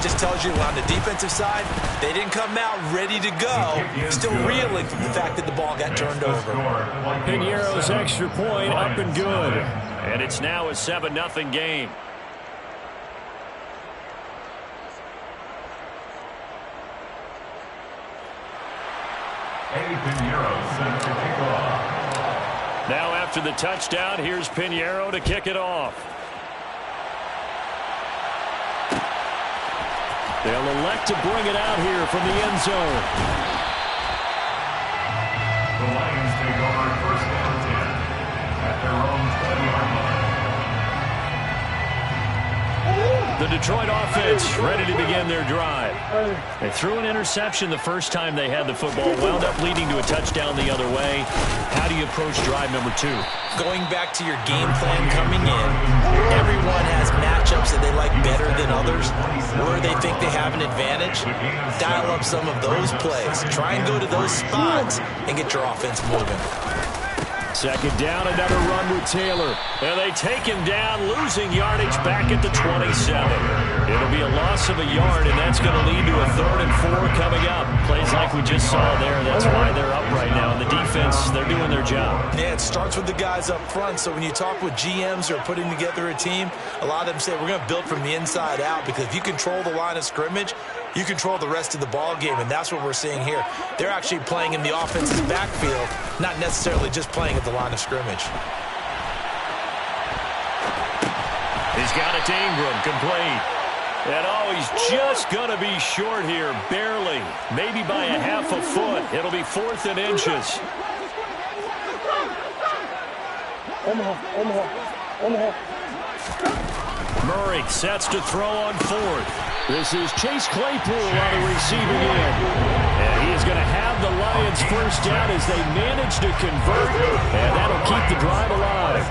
just tells you on the defensive side, they didn't come out ready to go. Still reeling from the fact that the ball got turned over. Piñeiro's extra point up and good. And it's now a 7-0 game. Now after the touchdown, here's Piñeiro to kick it off. They'll elect to bring it out here from the end zone. The Lions take over first down 10 at their own 20-yard line. The Detroit offense ready to begin their drive. They threw an interception the first time they had the football, wound up leading to a touchdown the other way. How do you approach drive number 2? Going back to your game plan coming in, everyone has matchups that they like better than others, where they think they have an advantage. Dial up some of those plays. Try and go to those spots and get your offense moving. Second down, another run with Taylor. And they take him down, losing yardage back at the 27. It'll be a loss of a yard, and that's going to lead to a 3rd and 4 coming up. Plays like we just saw there. That's why they're up right now. And the defense, they're doing their job. Yeah, it starts with the guys up front. So when you talk with GMs who are putting together a team, a lot of them say we're going to build from the inside out, because if you control the line of scrimmage, you control the rest of the ball game, and that's what we're seeing here. They're actually playing in the offense's backfield, not necessarily just playing at the line of scrimmage. He's got it to Ingram, complete. And he's just going to be short here, barely. Maybe by a half a foot. It'll be 4th and inches. Murray sets to throw on 4th. This is Chase Claypool on the receiving end. And he is going to have the Lions first down as they manage to convert. And that'll keep the drive alive.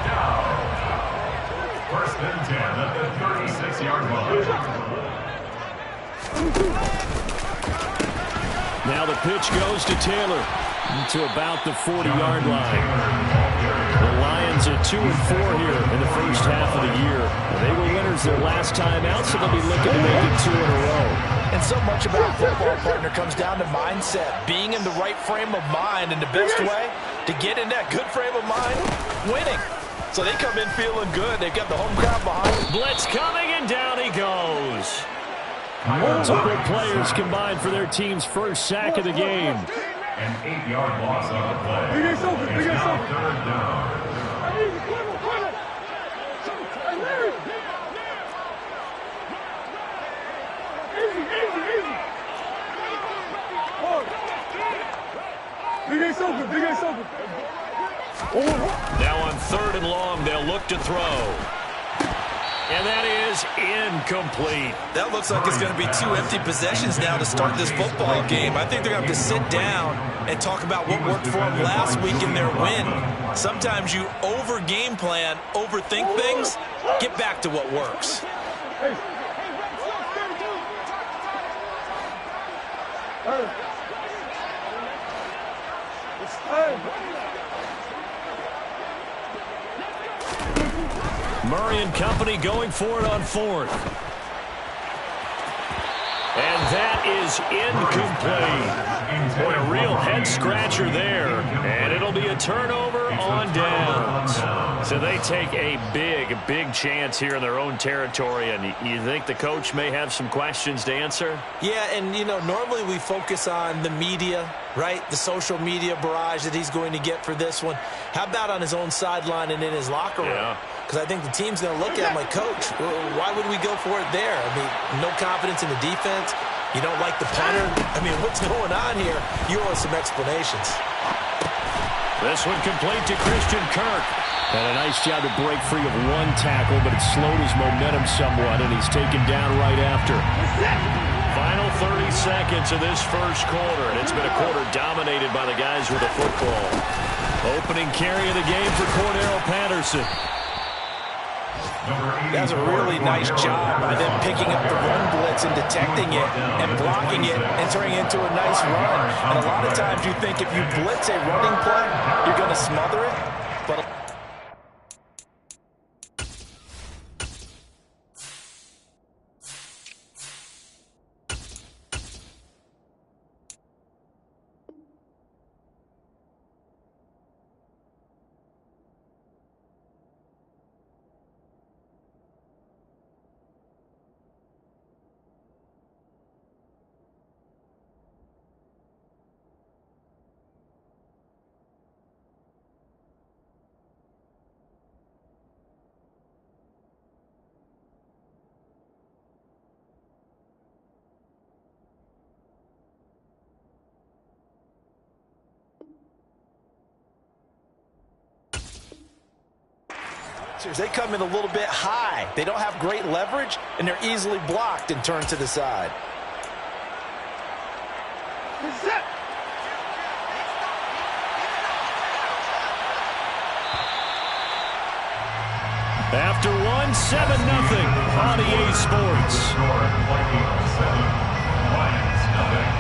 First and 10 at the 36-yard line. Now the pitch goes to Taylor to about the 40-yard line. The Lions are 2-4 here in the first half of the year. They were winners their last time out, so they'll be looking to make it 2 in a row. And so much about football, partner, comes down to mindset. Being in the right frame of mind, and the best way to get in that good frame of mind, winning. So they come in feeling good. They've got the home crowd behind them. Blitz coming, and down he goes. Multiple players combined for their team's first sack of the game. An 8-yard loss on the play. It's now 3rd down. Now on 3rd and long, they'll look to throw. And that is incomplete. That looks like it's going to be 2 empty possessions now to start this football game. I think they're going to have to sit down and talk about what worked for them last week in their win. Sometimes you over-game plan, overthink things. Get back to what works. Murray and company going for it on 4th. And that is incomplete. Boy, a real head-scratcher there. And it'll be a turnover on downs. So they take a big chance here in their own territory. And you think the coach may have some questions to answer? Yeah, and, normally we focus on the media, right? The social media barrage that he's going to get for this one. How about on his own sideline and in his locker room? Yeah. Because I think the team's going to look at him like, Coach, why would we go for it there? I mean, no confidence in the defense. You don't like the punter. I mean, what's going on here? You owe us some explanations. This one complete to Christian Kirk. And a nice job to break free of one tackle, but it slowed his momentum somewhat, and he's taken down right after. Final 30 seconds of this first quarter, and it's been a quarter dominated by the guys with the football. Opening carry of the game for Cordero Patterson. That's a really nice job by them picking up the run blitz and detecting it and blocking it and turning it into a nice run. And a lot of times you think if you blitz a running play, you're going to smother it. But Boxers, they come in a little bit high. They don't have great leverage, and they're easily blocked and turned to the side. After 1, 7-0 on EA Sports. Vikings 7, Lions nothing.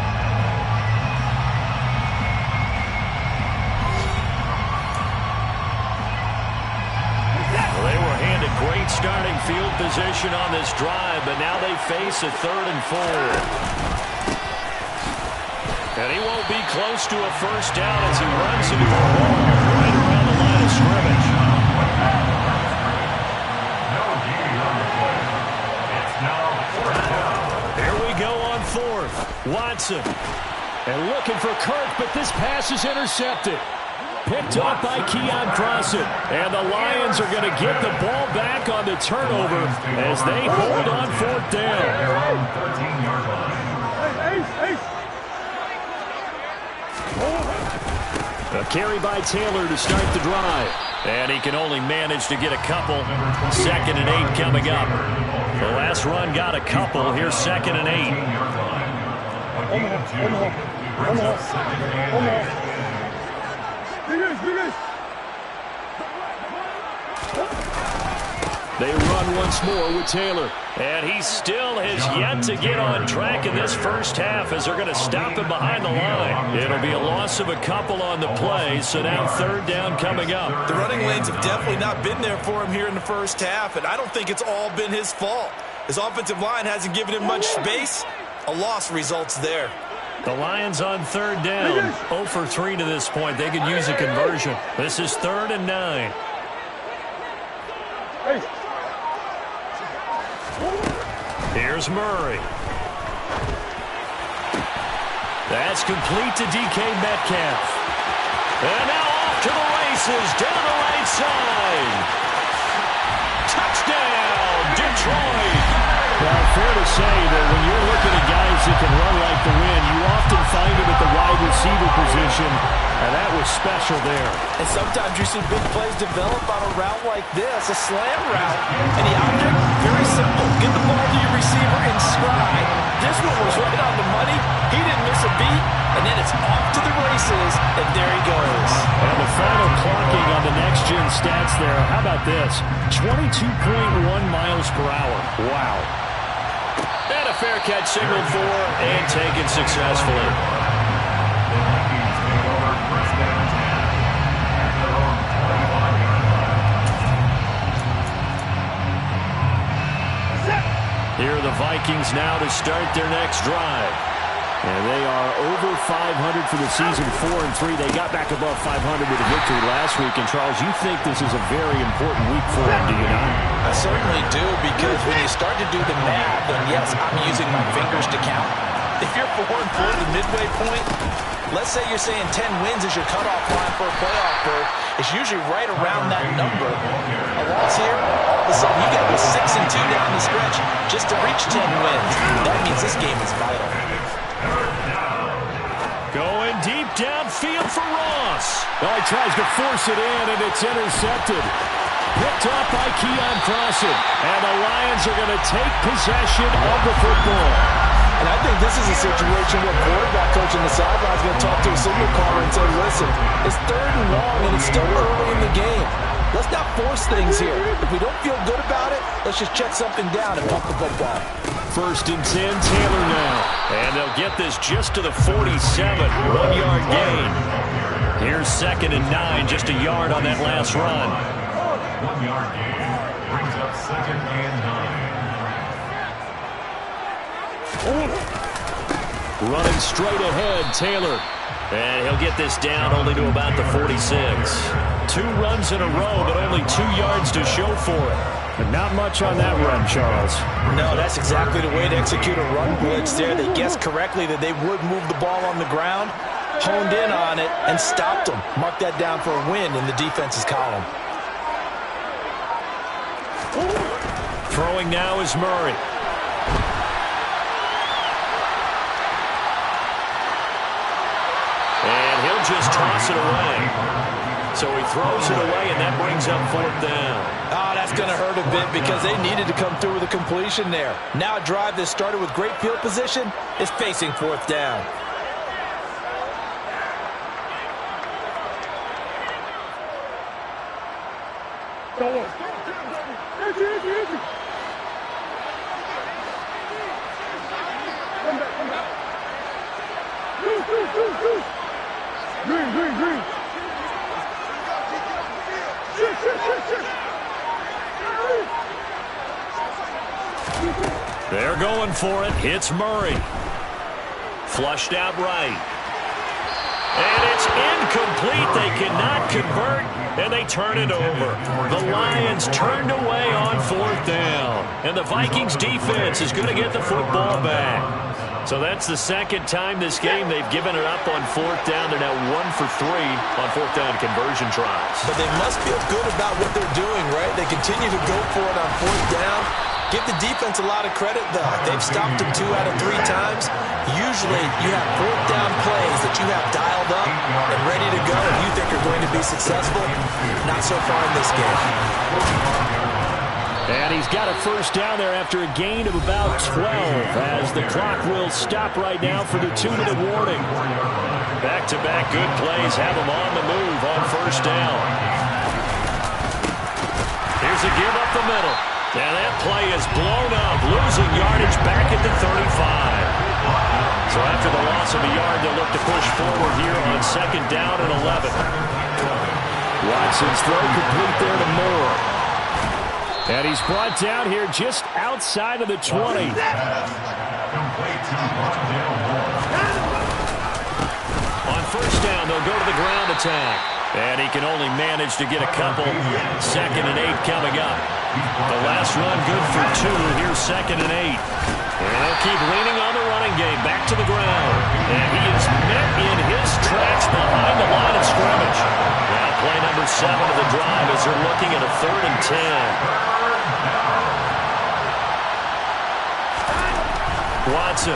They were handed great starting field position on this drive, but now they face a 3rd and 4. And he won't be close to a first down as he runs into a wall right around the line of scrimmage. Here we go on 4th. Watson. And looking for Kirk, but this pass is intercepted. Picked up by Keion Crossen. And the Lions are going to get the ball back on the turnover as they hold on 4th down. A carry by Taylor to start the drive. And he can only manage to get a couple. 2nd and 8 coming up. The last run got a couple. Here's 2nd and 8. They run once more with Taylor. And he still has yet to get on track in this first half as they're going to stop him behind the line. It'll be a loss of a couple on the play, so now 3rd down coming up. The running lanes have definitely not been there for him here in the first half, and I don't think it's all been his fault. His offensive line hasn't given him much space. A loss results there. The Lions on 3rd down. 0 for 3 to this point. They could use a conversion. This is 3rd and 9. Here's Murray. That's complete to DK Metcalf. And now off to the races down the right side. Touchdown, Detroit. Well, fair to say that when you're looking at guys that can run like the wind, you often find them at the wide receiver position, and that was special there. And sometimes you see big plays develop on a route like this, a slam route. And the object, very simple. Get the ball to your receiver in stride. This one was right on the money. He didn't miss a beat. And then it's off to the races, and there he goes. And the final clocking on the next-gen stats there, how about this? 22.1 miles per hour. Wow. And a fair catch signaled for and taken successfully. Here are the Vikings now to start their next drive. And they are over 500 for the season, 4-3. They got back above 500 with a victory last week. And, Charles, you think this is a very important week for them, do you not? I certainly do, because when you start to do the math, and yes, I'm using my fingers to count. If you're 4-4 at the midway point, let's say you're saying 10 wins is your cutoff line for a playoff berth. It's usually right around that number. A loss here, all of a sudden you got to go 6-2 down the stretch just to reach 10 wins. That means this game is vital. Going deep downfield for Ross. Oh, he tries to force it in, and it's intercepted. Picked up by Keion Crossen. And the Lions are going to take possession of the football. And I think this is a situation where quarterback coach on the sideline is going to talk to a signal caller and say, listen, it's 3rd and long, and it's still early in the game. Let's not force things here. If we don't feel good about it, let's just check something down and pump the football. 1st and 10, Taylor now. And they'll get this just to the 47. 1-yard gain. Here's 2nd and 9, just a yard on that last run. 1-yard gain brings up 2nd and 9. Running straight ahead, Taylor. And he'll get this down only to about the 46. 2 runs in a row, but only 2 yards to show for it. But not much on that run, Charles. No, that's exactly the way to execute a run blitz there. They guessed correctly that they would move the ball on the ground, honed in on it, and stopped them. Mark that down for a win in the defense's column. Throwing now is Murray. And he'll just toss it away. So he throws it away, and that brings up 4th down. Oh, That's going to hurt a bit because they needed to come through with a completion there. Now a drive that started with great field position is facing fourth down. Green. They're going for it. It's Murray. Flushed out right. And it's incomplete. They cannot convert, and they turn it over. The Lions turned away on fourth down. And the Vikings defense is going to get the football back. So that's the second time this game they've given it up on fourth down. They're now 1 for 3 on fourth down conversion tries. But they must feel good about what they're doing, right? They continue to go for it on fourth down. Give the defense a lot of credit, though. They've stopped them 2 out of 3 times. Usually, you have fourth down plays that you have dialed up and ready to go and you think are going to be successful. Not so far in this game. And he's got a first down there after a gain of about 12 as the clock will stop right now for the 2-minute warning. Back-to-back good plays have them on the move on first down. Here's a give up the middle. And that play is blown up, losing yardage back at the 35. So after the loss of a yard, they'll look to push forward here on second down and 11. Watson's throw complete there to Moore. And he's brought down here just outside of the 20. On first down, they'll go to the ground attack. And he can only manage to get a couple. 2nd and 8 coming up. The last run good for 2. Here's 2nd and 8. And they'll keep leaning on the running game. Back to the ground. And he is met in his tracks behind the line of scrimmage. Now play number 7 of the drive as they're looking at a 3rd and 10. Watson.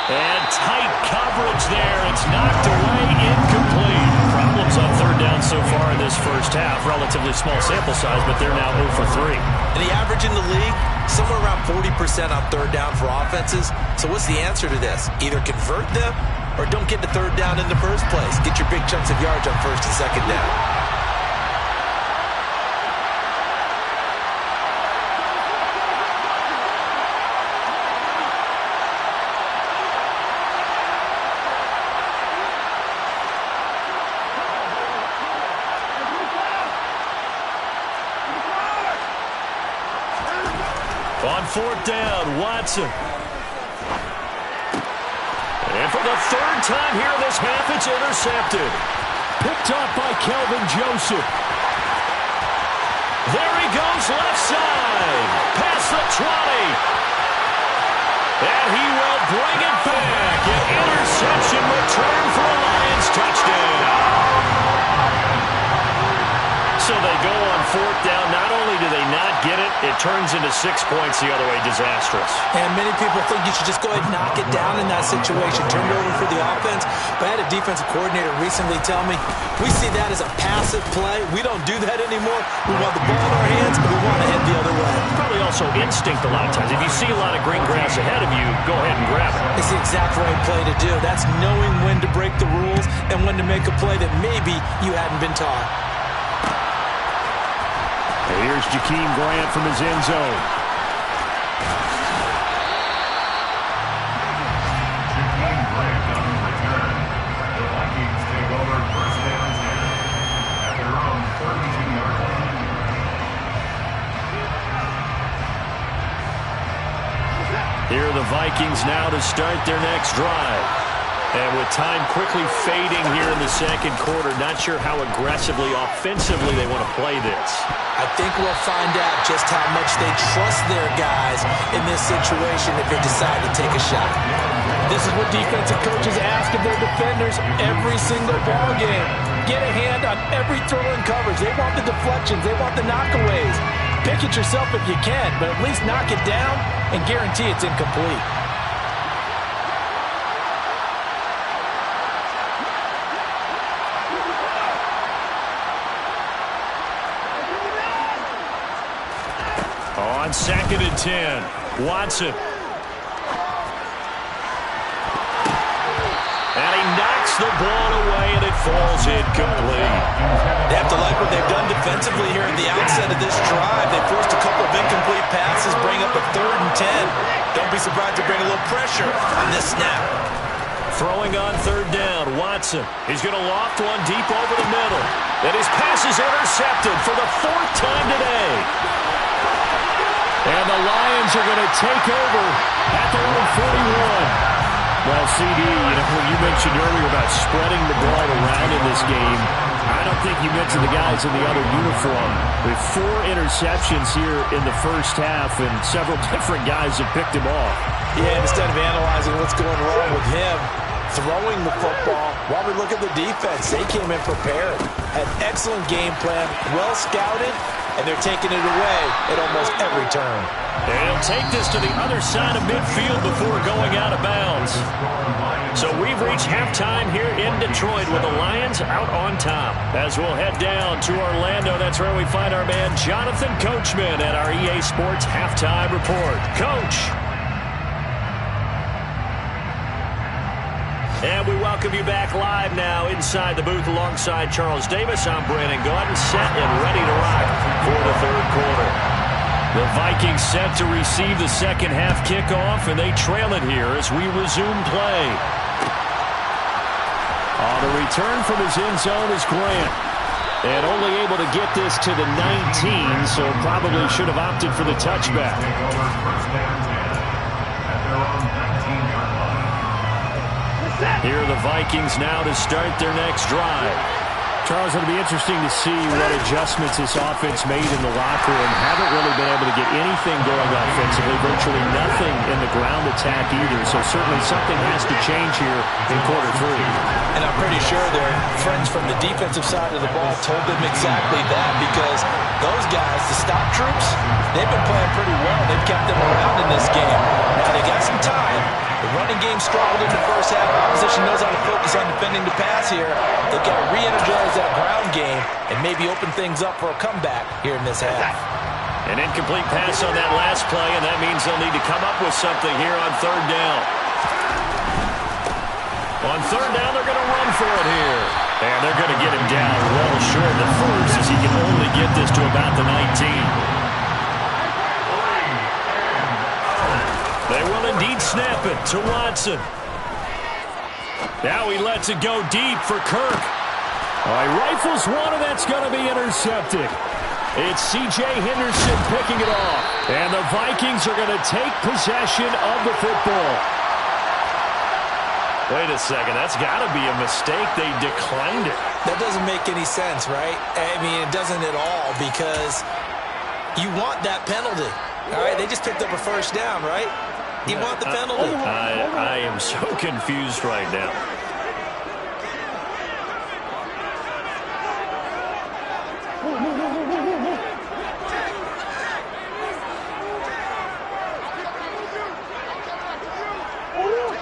And tight coverage there. It's knocked away, incomplete. Problems on 3rd down so far in this first half. Relatively small sample size, but they're now 0 for 3. And the average in the league, somewhere around 40% on 3rd down for offenses. So what's the answer to this? Either convert them or don't get to 3rd down in the first place. Get your big chunks of yards on 1st and 2nd down. On 4th down, Watson. And for the 3rd time here this half, it's intercepted. Picked up by Kelvin Joseph. There he goes, left side. Past the 20. And he will bring it back. An interception return for a Lions touchdown. So they go on 4th down. Not only do they not get it, it turns into 6 points the other way. Disastrous. And many people think you should just go ahead and knock it down in that situation. Turn it over for the offense. But I had a defensive coordinator recently tell me, we see that as a passive play. We don't do that anymore. We want the ball in our hands, and we want to head the other way. Probably also instinct a lot of times. If you see a lot of green grass ahead of you, go ahead and grab it. It's the exact right play to do. That's knowing when to break the rules and when to make a play that maybe you hadn't been taught. Here's Jakeem Grant from his end zone. Jakeem Grant on the return. The Vikings take over 1st down 10 at their own 32-yard line. Here are the Vikings now to start their next drive. And with time quickly fading here in the 2nd quarter, not sure how aggressively, offensively they want to play this. I think we'll find out just how much they trust their guys in this situation if they decide to take a shot. This is what defensive coaches ask of their defenders every single ball game. Get a hand on every throw and coverage. They want the deflections. They want the knockaways. Pick it yourself if you can, but at least knock it down and guarantee it's incomplete. 2nd and 10. Watson. And he knocks the ball away, and it falls incomplete. They have to like what they've done defensively here at the outset of this drive. They forced a couple of incomplete passes, bring up a 3rd and 10. Don't be surprised to bring a little pressure on this snap. Throwing on 3rd down, Watson. He's going to loft one deep over the middle. And his pass is intercepted for the 4th time today. And the Lions are going to take over at their own 41. Well, CD, when you mentioned earlier about spreading the ball around in this game, I don't think you mentioned the guys in the other uniform. With 4 interceptions here in the first half, and several different guys have picked him off. Yeah, instead of analyzing what's going wrong with him, throwing the football, while we look at the defense, they came in prepared. Had excellent game plan, well scouted, and they're taking it away at almost every turn. And he'll take this to the other side of midfield before going out of bounds. So we've reached halftime here in Detroit with the Lions out on top. As we'll head down to Orlando, that's where we find our man Jonathan Coachman at our EA Sports Halftime Report. Coach. And we welcome you back live now inside the booth alongside Charles Davis. I'm Brandon Gaudin, set and ready to rock for the 3rd quarter. The Vikings set to receive the second half kickoff, and they trail it here as we resume play. On the return from his end zone is Grant. And only able to get this to the 19, so probably should have opted for the touchback. Here are the Vikings now to start their next drive. Charles, it'll be interesting to see what adjustments this offense made in the locker room. Haven't really been able to get anything going offensively, virtually nothing in the ground attack either. So certainly something has to change here in quarter 3. And I'm pretty sure their friends from the defensive side of the ball told them exactly that, because those guys, the stop troops, they've been playing pretty well. They've kept them around in this game. Now they got some time. The running game struggled in the first half. Opposition knows how to focus on defending the pass here. They've got to re-energize that ground game and maybe open things up for a comeback here in this half. An incomplete pass on that last play, and that means they'll need to come up with something here on 3rd down. On 3rd down, they're going to run for it here. And they're going to get him down well short of the first, as he can only get this to about the 19. They will indeed snap it to Watson. Now he lets it go deep for Kirk. He rifles one, and that's going to be intercepted. It's C.J. Henderson picking it off. And the Vikings are going to take possession of the football. Wait a second. That's got to be a mistake. They declined it. That doesn't make any sense, right? I mean, it doesn't at all, because you want that penalty. All right, they just picked up a 1st down, right? You want the penalty. I am so confused right now.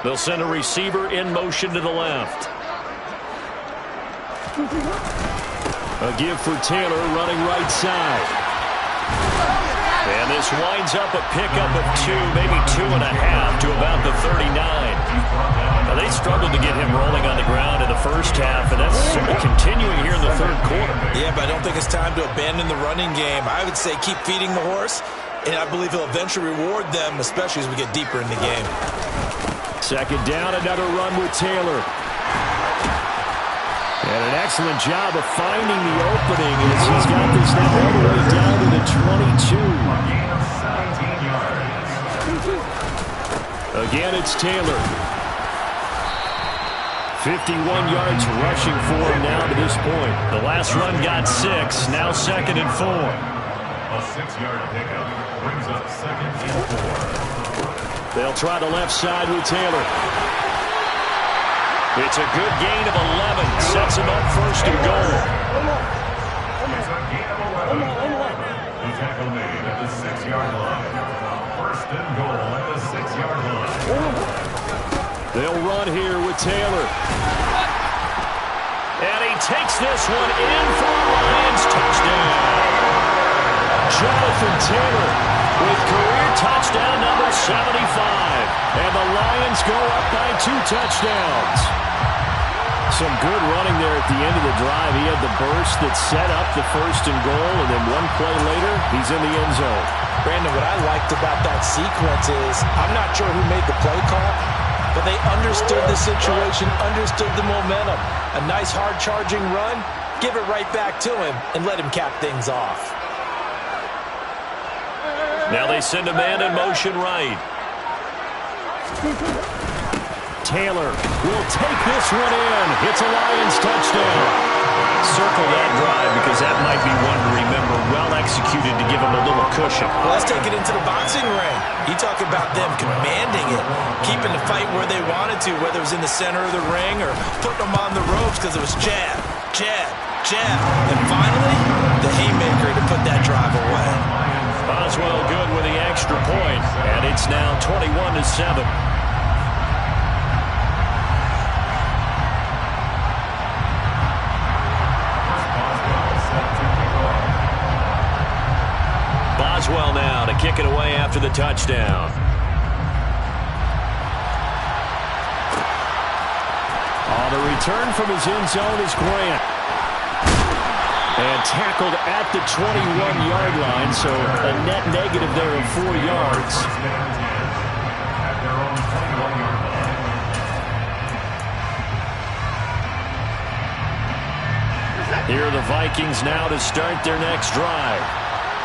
They'll send a receiver in motion to the left. A give for Taylor running right side. And this winds up a pickup of 2, maybe 2.5 to about the 39. Now, they struggled to get him rolling on the ground in the first half, and that's sort of continuing here in the 3rd quarter. Yeah, but I don't think it's time to abandon the running game. I would say keep feeding the horse, and I believe he'll eventually reward them, especially as we get deeper in the game. 2nd down, another run with Taylor. And an excellent job of finding the opening as he's got this now all the way down to the 22. Again, it's Taylor. 51 yards rushing for him now to this point. The last run got 6, now 2nd and 4. A 6-yard pickup brings up 2nd and 4. They'll try the left side with Taylor. It's a good gain of 11. Sets him up 1st and goal. It's a gain of 11. The tackle made at the 6-yard line. 1st and goal at the 6-yard line. They'll run here with Taylor. And he takes this one in for a Lions touchdown. Jonathan Taylor with career touchdown number 75. And the Lions go up by 2 touchdowns. Some good running there at the end of the drive. He had the burst that set up the 1st and goal, and then one play later, he's in the end zone. Brandon, what I liked about that sequence is I'm not sure who made the play call, but they understood the situation, understood the momentum. A nice hard-charging run, give it right back to him, and let him cap things off. Now they send a man in motion right. Taylor will take this one in. It's a Lions touchdown. Circle that drive because that might be one to remember. Well executed to give him a little cushion. Well, let's take it into the boxing ring. You talk about them commanding it, keeping the fight where they wanted to, whether it was in the center of the ring or putting them on the ropes because it was jab, jab, jab. And finally, the haymaker to put that drive away. Boswell good with the extra point, and it's now 21-7. Boswell now to kick it away after the touchdown. On the return from his end zone is Grant. And tackled at the 21-yard line, so a net negative there of 4 yards. Here are the Vikings now to start their next drive.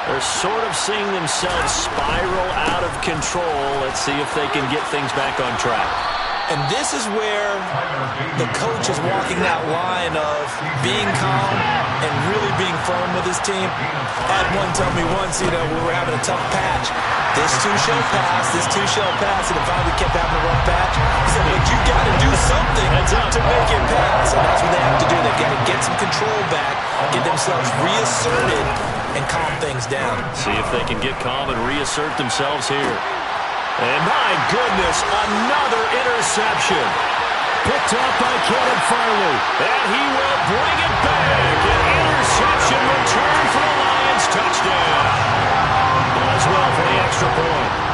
They're sort of seeing themselves spiral out of control. Let's see if they can get things back on track. And this is where the coach is walking that line of being calm and really being firm with his team. Had one tell me once, we were having a tough patch. This too shall pass, this too shall pass. And if I kept having a rough patch, he said, but you got to do something to make it pass. And that's what they have to do. They've got to get some control back, get themselves reasserted, and calm things down. See if they can get calm and reassert themselves here. And my goodness, another interception. Picked up by Caleb Farley. And he will bring it back. An interception return for the Lions touchdown. Boswell for the extra point.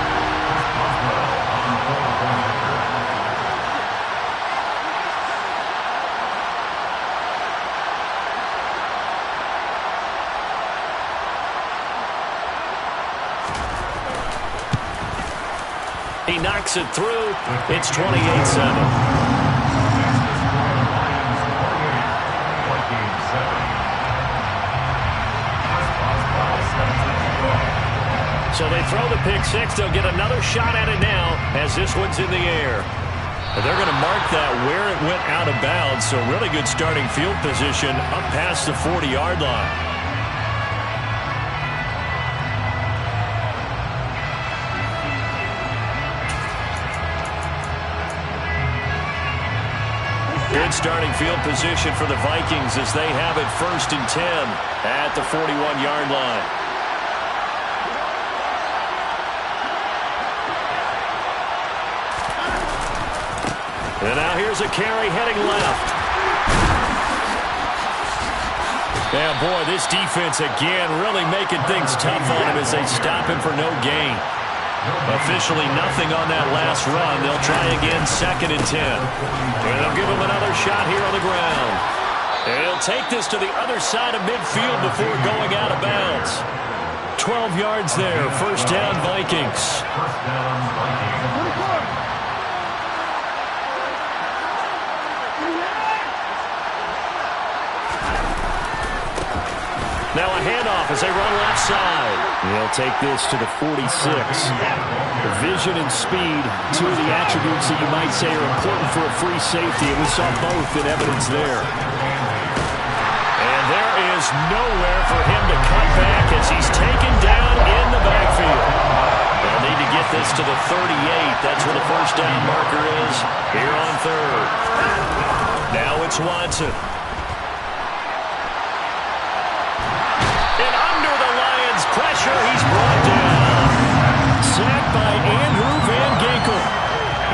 He knocks it through. It's 28-7. So they throw the pick six. They'll get another shot at it now as this one's in the air. They're going to mark that where it went out of bounds. So really good starting field position up past the 40-yard line. Good starting field position for the Vikings as they have it 1st and 10 at the 41-yard line. And now here's a carry heading left. Yeah, boy, this defense again really making things tough on him as they stop him for no gain. Officially nothing on that last run. They'll try again 2nd and 10. And they'll give him another shot here on the ground. And he'll take this to the other side of midfield before going out of bounds. 12 yards there. 1st down, Vikings. Now a handoff as they run left side. They'll take this to the 46. Vision and speed, two of the attributes that you might say are important for a free safety, and we saw both in evidence there. And there is nowhere for him to cut back as he's taken down in the backfield. They'll need to get this to the 38. That's where the 1st down marker is here on 3rd. Now it's Watson. Pressure, he's brought down. Sacked by Andrew Van Ginkel.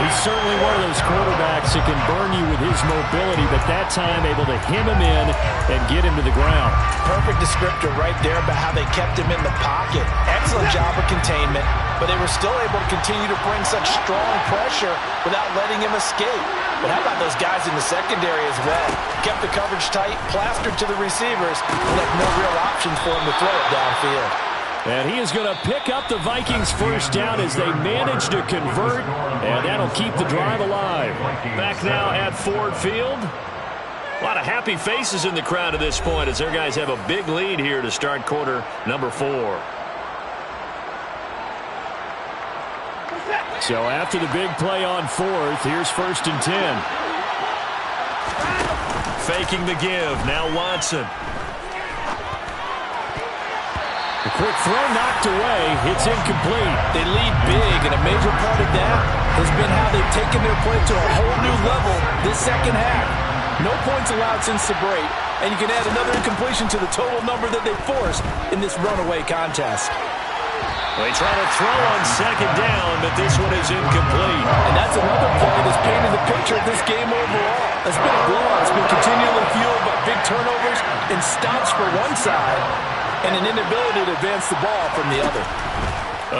He certainly one of those quarterbacks that can burn you with his mobility, but that time able to hem him in and get him to the ground. Perfect descriptor right there about how they kept him in the pocket. Excellent job of containment, but they were still able to continue to bring such strong pressure without letting him escape. But how about those guys in the secondary as well? Kept the coverage tight, plastered to the receivers, and left no real options for him to throw it downfield. And he is going to pick up the Vikings first down as they manage to convert, and that'll keep the drive alive. Back now at Ford Field. A lot of happy faces in the crowd at this point as their guys have a big lead here to start quarter number 4. So after the big play on 4th, here's 1st and 10. Faking the give, now Watson. The quick throw knocked away. It's incomplete. They lead big, and a major part of that has been how they've taken their play to a whole new level this second half. No points allowed since the break, and you can add another incompletion to the total number that they forced in this runaway contest. They try to throw on 2nd down, but this one is incomplete. And that's another play that's painted the picture of this game overall. It's been a blowout. It's been continually fueled by big turnovers and stops for one side, and an inability to advance the ball from the other.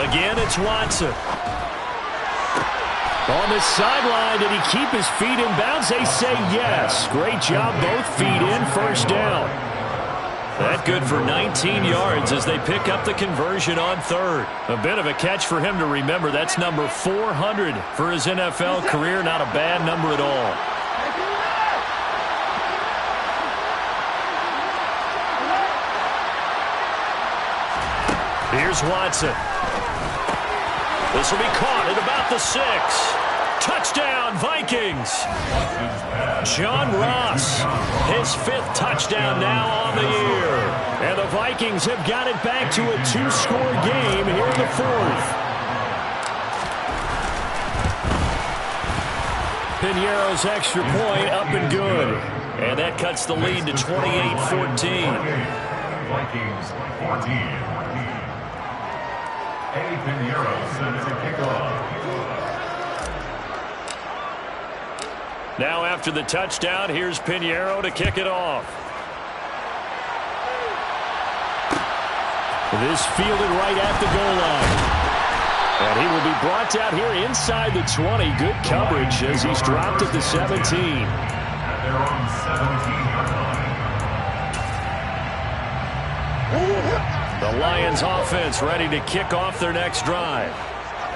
Again, it's Watson. On the sideline, did he keep his feet in bounds? They say yes. Great job, both feet in, 1st down. That good for 19 yards as they pick up the conversion on 3rd. A bit of a catch for him to remember. That's number 400 for his NFL career. Not a bad number at all. Here's Watson. This will be caught at about the 6. Touchdown, Vikings. John Ross, his 5th touchdown now on the year. And the Vikings have got it back to a 2-score game here in the 4th. Piñeiro's extra point up and good. And that cuts the lead to 28-14. Vikings 14. Eddie Piñeiro sends a kickoff. Now after the touchdown, here's Piñeiro to kick it off. This fielded right at the goal line. And he will be brought out here inside the 20. Good coverage as he's dropped at the 17. At their own 17-yard line. The Lions offense ready to kick off their next drive.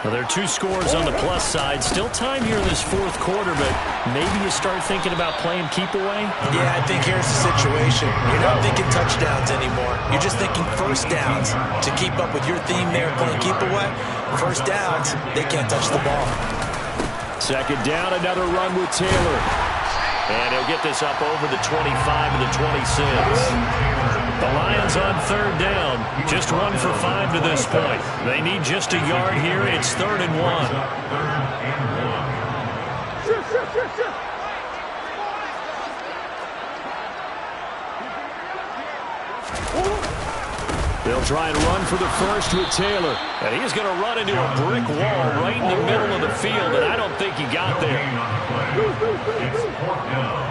Well, there are 2 scores on the plus side. Still time here in this 4th quarter, but maybe you start thinking about playing keep away? Yeah, I think here's the situation. You're not thinking touchdowns anymore. You're just thinking 1st downs to keep up with your theme there, playing keep away. 1st downs, they can't touch the ball. 2nd down, another run with Taylor. And he'll get this up over the 25 to the 26. The Lions on 3rd down. Just 1 for 5 to this point. They need just a yard here. It's 3rd and 1. They'll try and run for the first with Taylor. And he's going to run into a brick wall right in the middle of the field, and I don't think he got there. It's 4th down.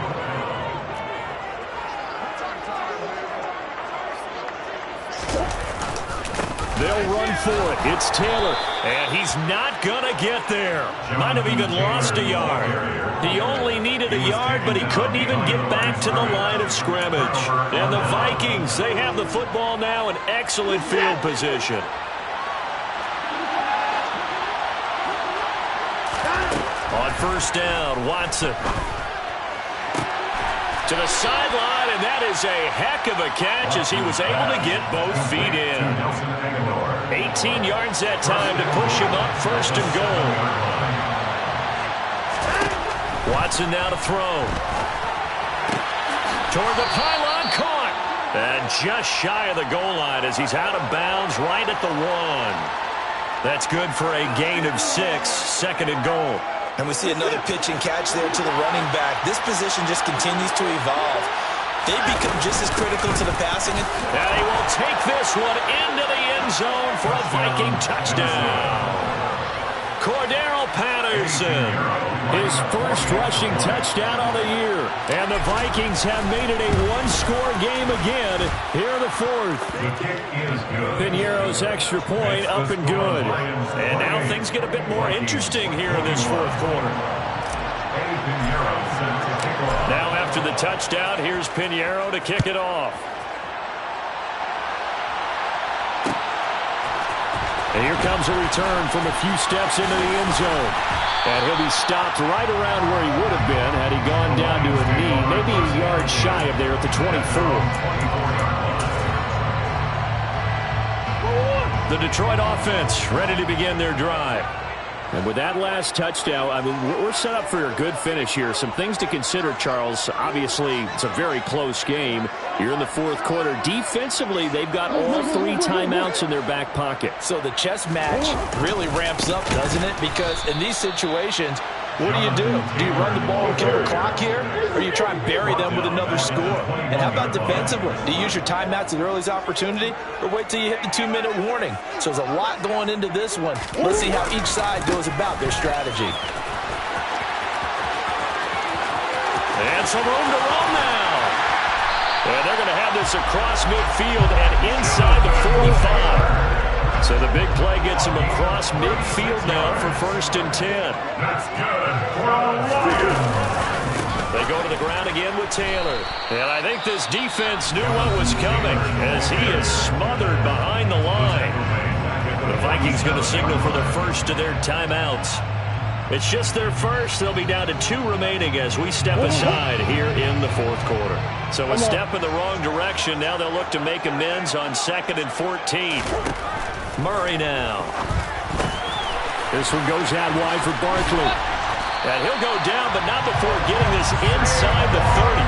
They'll run for it. It's Taylor. And he's not going to get there. Might have even lost a yard. He only needed a yard, but he couldn't even get back to the line of scrimmage. And the Vikings, they have the football now in excellent field position. On 1st down, Watson. To the sideline, and that is a heck of a catch as he was able to get both feet in. 18 yards that time to push him up 1st and goal. Watson now to throw. Toward the pylon, caught. And just shy of the goal line as he's out of bounds right at the 1. That's good for a gain of 6, 2nd and goal. And we see another pitch and catch there to the running back. This position just continues to evolve. They become just as critical to the passing. And he will take this one into the end zone for a Viking touchdown. Cordero Patterson, his first rushing touchdown on the year. And the Vikings have made it a one-score game again here in the fourth. Piñeiro's extra point up and good. And now things get a bit more interesting here in this fourth quarter. Now after the touchdown, here's Piñeiro to kick it off. And here comes a return from a few steps into the end zone. And he'll be stopped right around where he would have been had he gone down to a knee, maybe a yard shy of there at the 24. The Detroit offense ready to begin their drive. And with that last touchdown, I mean, we're set up for a good finish here. Some things to consider, Charles. Obviously, it's a very close game. You're in the fourth quarter. Defensively, they've got all 3 timeouts in their back pocket. So the chess match really ramps up, doesn't it? Because in these situations, what do? Do you run the ball and kill the clock here? Or you try and bury them with another score? And how about defensively? Do you use your timeouts at the earliest opportunity? Or wait till you hit the 2-minute warning? So there's a lot going into this one. Let's see how each side goes about their strategy. And some room to run now. And they're going to have this across midfield and inside the 45. So the big play gets him across midfield now for 1st and 10. That's good for the Lions. They go to the ground again with Taylor. And I think this defense knew what was coming as he is smothered behind the line. The Vikings going to signal for the first of their timeouts. It's just their first. They'll be down to 2 remaining as we step aside here in the fourth quarter. So a step in the wrong direction. Now they'll look to make amends on 2nd and 14. Murray now. This one goes out wide for Barkley. And he'll go down, but not before getting this inside the 30.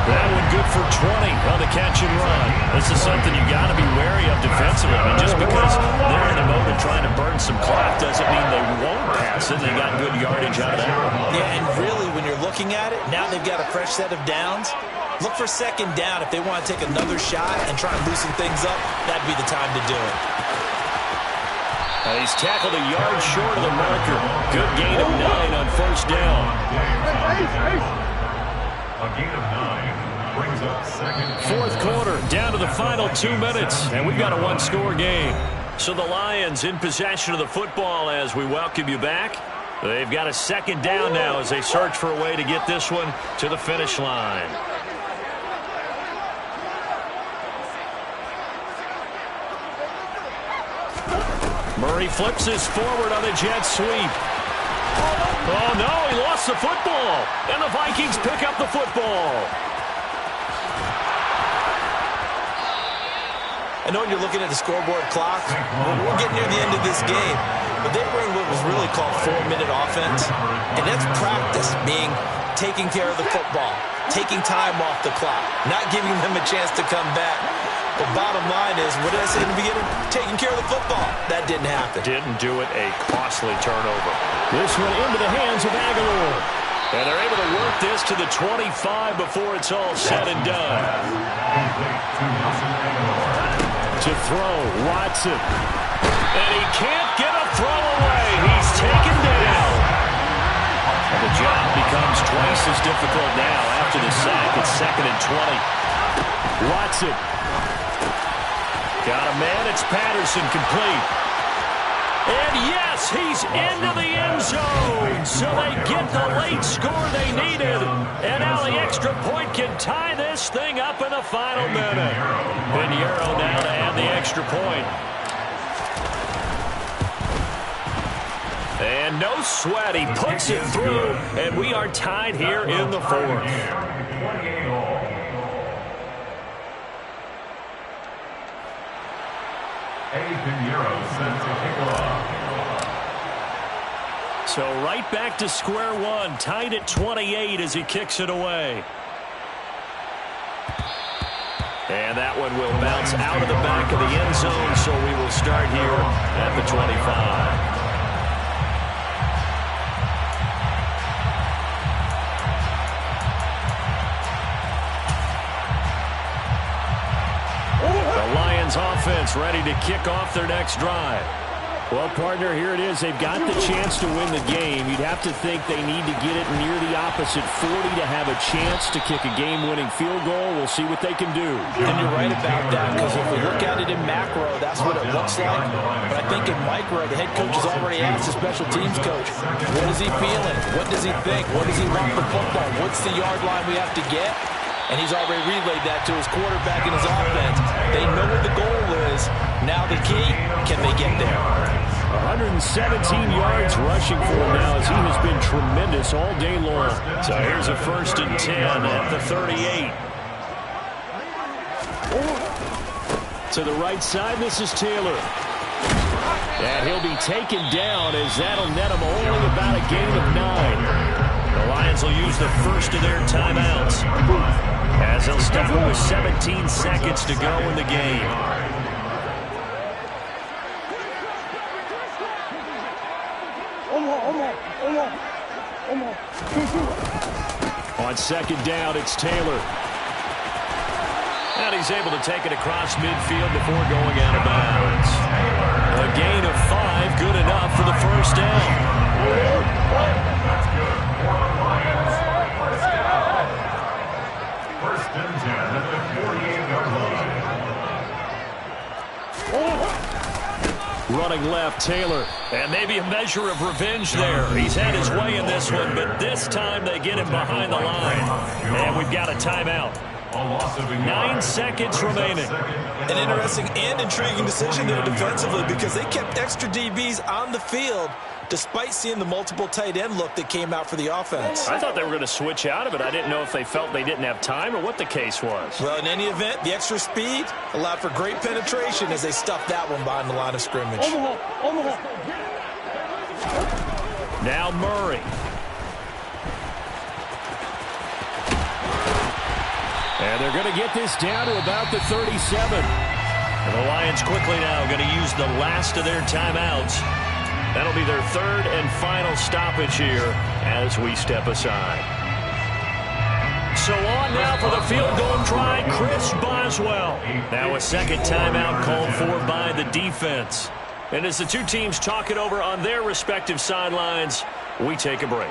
That one good for 20 on the catch and run. This is something you got to be wary of defensively. I mean, just because they're in the mode of trying to burn some clock doesn't mean they won't pass it. They got good yardage out of that one. Yeah, and really, when you're looking at it, now they've got a fresh set of downs. Look for 2nd down. If they want to take another shot and try and loosen things up, that'd be the time to do it. And he's tackled a yard short of the marker. Good gain of 9 on 1st down. A gain of 9 brings up 2nd. Fourth quarter, down to the final 2 minutes, and we've got a one-score game. So the Lions in possession of the football as we welcome you back. They've got a 2nd down now as they search for a way to get this one to the finish line. Murray flips this forward on the jet sweep. Oh, no, he lost the football. And the Vikings pick up the football. I know you're looking at the scoreboard clock. We're getting near the end of this game. But they were in what was really called 4-minute offense. And that's practice, being taking care of the football, taking time off the clock, not giving them a chance to come back. The bottom line is, what did I say in the beginning? Taking care of the football. That didn't happen. Didn't do it. A costly turnover. This one into the hands of Aguilar. And they're able to work this to the 25 before it's all said and done. To throw, Watson. And he can't get a throw away. He's taken down. And the job becomes twice as difficult now after the sack. It's 2nd and 20. Watson. Got a man, it's Patterson, complete. And yes, he's into the end zone. So they get the late score they needed. And now the extra point can tie this thing up in the final minute. Piñeiro now to add the extra point. And no sweat, he puts it through. And we are tied here in the fourth. So right back to square one, tied at 28 as he kicks it away. And that one will bounce out of the back of the end zone, so we will start here at the 25. Offense ready to kick off their next drive. Well, partner, here it is. They've got the chance to win the game. You'd have to think they need to get it near the opposite 40 to have a chance to kick a game-winning field goal. We'll see what they can do. And you're right about that, because if we look at it in macro, that's what it looks like. But I think in micro, the head coach has already asked the special teams coach, what is he feeling? What does he think? What does he want for football? What's the yard line we have to get? And he's already relayed that to his quarterback and his offense. They know what the goal is. Now the key, can they get there? 117 yards rushing for him now, as he has been tremendous all day long. So here's a 1st and 10 at the 38. To the right side, this is Taylor. And he'll be taken down, as that'll net him only about a gain of 9. The Lions will use the first of their timeouts, as they'll step in with 17 seconds to go in the game. On 2nd down, it's Taylor. And he's able to take it across midfield before going out of bounds. A gain of 5, good enough for the 1st down. That's good. For the Lions, first down. 1st and 10 at the 48-yard line. Running left, Taylor. And maybe a measure of revenge there. He's had his way in this one, but this time they get him behind the line. And we've got a timeout. 9 seconds remaining. An interesting and intriguing decision there defensively, because they kept extra DBs on the field despite seeing the multiple tight end look that came out for the offense. I thought they were going to switch out of it. I didn't know if they felt they didn't have time or what the case was. Well, in any event, the extra speed allowed for great penetration as they stuffed that one behind the line of scrimmage. Now Murray. And they're going to get this down to about the 37. And the Lions quickly now going to use the last of their timeouts. That'll be their 3rd and final stoppage here as we step aside. So on now for the field goal try, Chris Boswell. Now a 2nd timeout called for by the defense. And as the two teams talk it over on their respective sidelines, we take a break.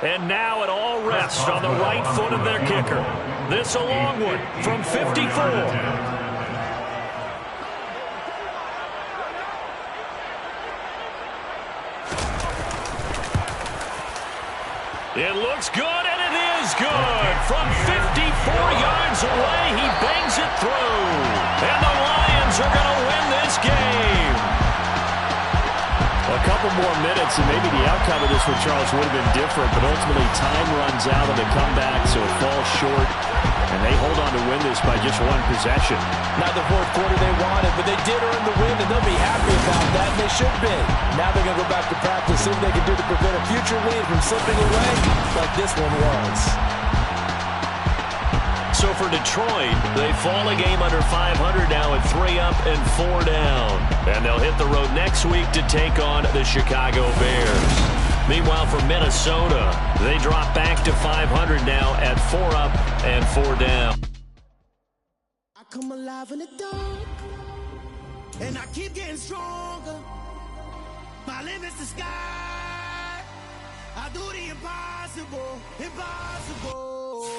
And now it all rests on the right foot of their kicker. This a long one from 54. It looks good, and it is good. From 54 yards away, he bangs it through. And the Lions are going to win this game. A couple more minutes, and maybe the outcome of this one, Charles, would have been different, but ultimately time runs out on the comeback, so it falls short, and they hold on to win this by just 1 possession. Not the 4th quarter they wanted, but they did earn the win, and they'll be happy about that, and they should be. Now they're going to go back to practice, see what they can do to prevent a future lead from slipping away like this one was. So for Detroit, they fall a game under 500 now at 3 up and 4 down. And they'll hit the road next week to take on the Chicago Bears. Meanwhile, for Minnesota, they drop back to 500 now at 4 up and 4 down. I come alive in the dark, and I keep getting stronger. My limit's the sky. I do the impossible, impossible.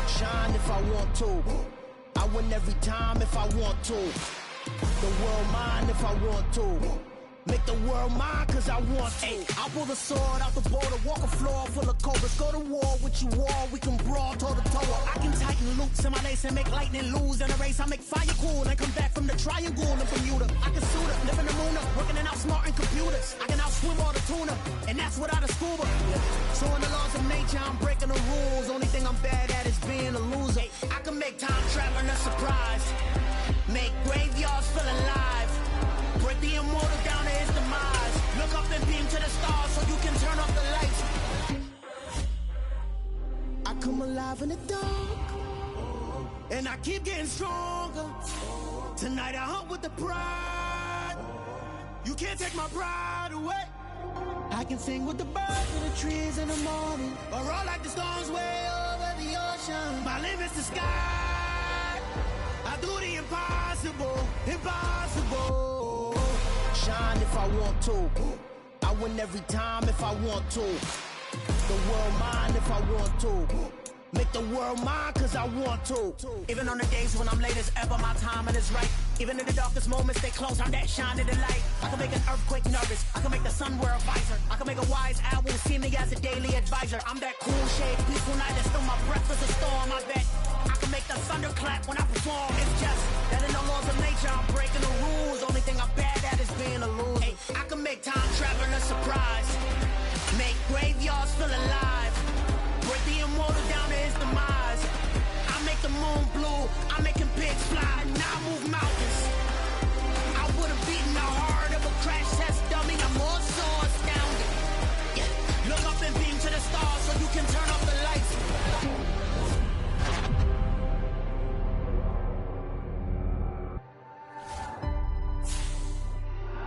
Shine if I want to. I win every time if I want to. The world mine if I want to. Make the world mine cause I want to. I pull the sword out the border, walk a floor full of cobras. Go to war with you all, we can brawl toe to toe. I can tighten loops in my lace and make lightning lose in a race. I make fire cool and come back from the triangle in Bermuda. I can suit up, live in the moon up, working and outsmarting computers. I can outswim all the tuna, and that's without a scuba. So in the laws of nature, I'm breaking the rules. Only thing I'm bad at is being a loser. I can make time traveling a surprise. Make graveyards feel alive. Break the immortal down to his demise. Look up and beam to the stars so you can turn off the lights. I come alive in the dark, and I keep getting stronger. Tonight I hunt with the pride. You can't take my pride away. I can sing with the birds in the trees in the morning, or roll like the storms way over the ocean. ocean. My limit's the sky. I do the impossible, impossible. Shine if I want to. I win every time if I want to. The world mine if I want to. Make the world mine cause I want to. Even on the days when I'm late as ever, my timing is right. Even in the darkest moments, stay close, I'm that shine of the light. I can make an earthquake nervous, I can make the sun wear a visor. I can make a wise owl see me as a daily advisor. I'm that cool shade, peaceful night, that's still my breath is a storm, I bet. I can make the thunder clap when I perform. It's just that in the laws of nature, I'm breaking the rules. Only thing I'm bad at is being a loser. Hey, I can make time travel a surprise. Make graveyards feel alive. Break the immortal down to his demise. I make the moon blue, I'm making pigs fly. Now I move mountains. I would've beaten the heart of a crash test dummy. I'm more so astounded. Yeah. Look up and beam to the stars so you can turn off the lights.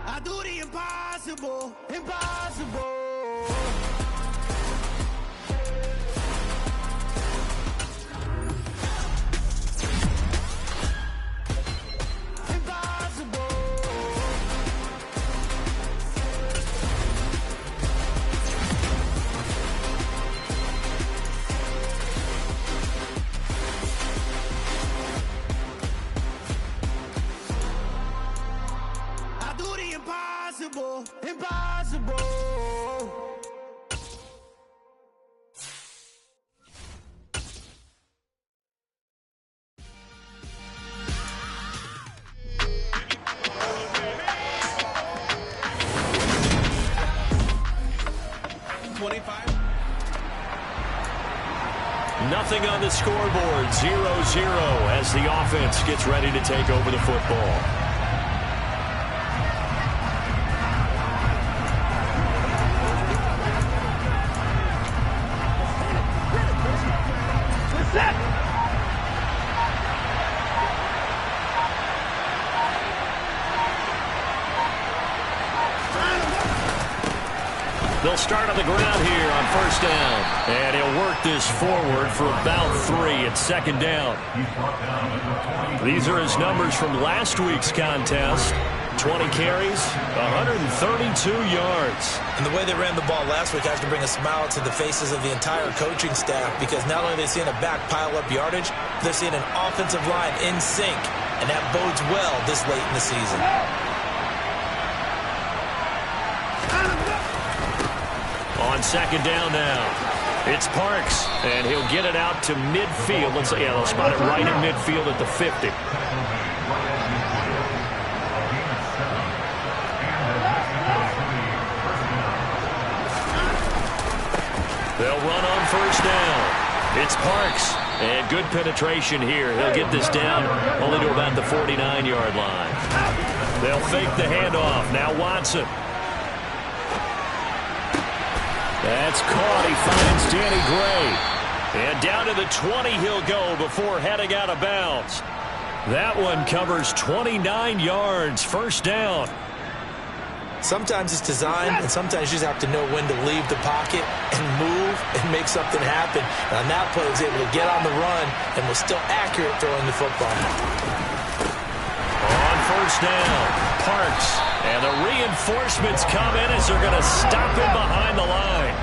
I do the impossible, impossible. Impossible, impossible. 25. Nothing on the scoreboard, 0-0 as the offense gets ready to take over the football. They'll start on the ground here on first down. And he'll work this forward for about 3 at second down. These are his numbers from last week's contest. 20 carries, 132 yards. And the way they ran the ball last week has to bring a smile to the faces of the entire coaching staff, because not only are they seeing a back pile up yardage, they're seeing an offensive line in sync, and that bodes well this late in the season. On second down now, it's Parks, and he'll get it out to midfield. They'll spot it right in midfield at the 50. They'll run on first down. It's Parks, and good penetration here. He'll get this down only to about the 49-yard line. They'll fake the handoff. Now Watson. That's caught. He finds Danny Gray. And down to the 20 he'll go before heading out of bounds. That one covers 29 yards. First down. Sometimes it's designed, and sometimes you just have to know when to leave the pocket and move and make something happen. And on that play, he was able to get on the run and was still accurate throwing the football. On first down, Parks. And the reinforcements come in as they're going to stop him behind the line.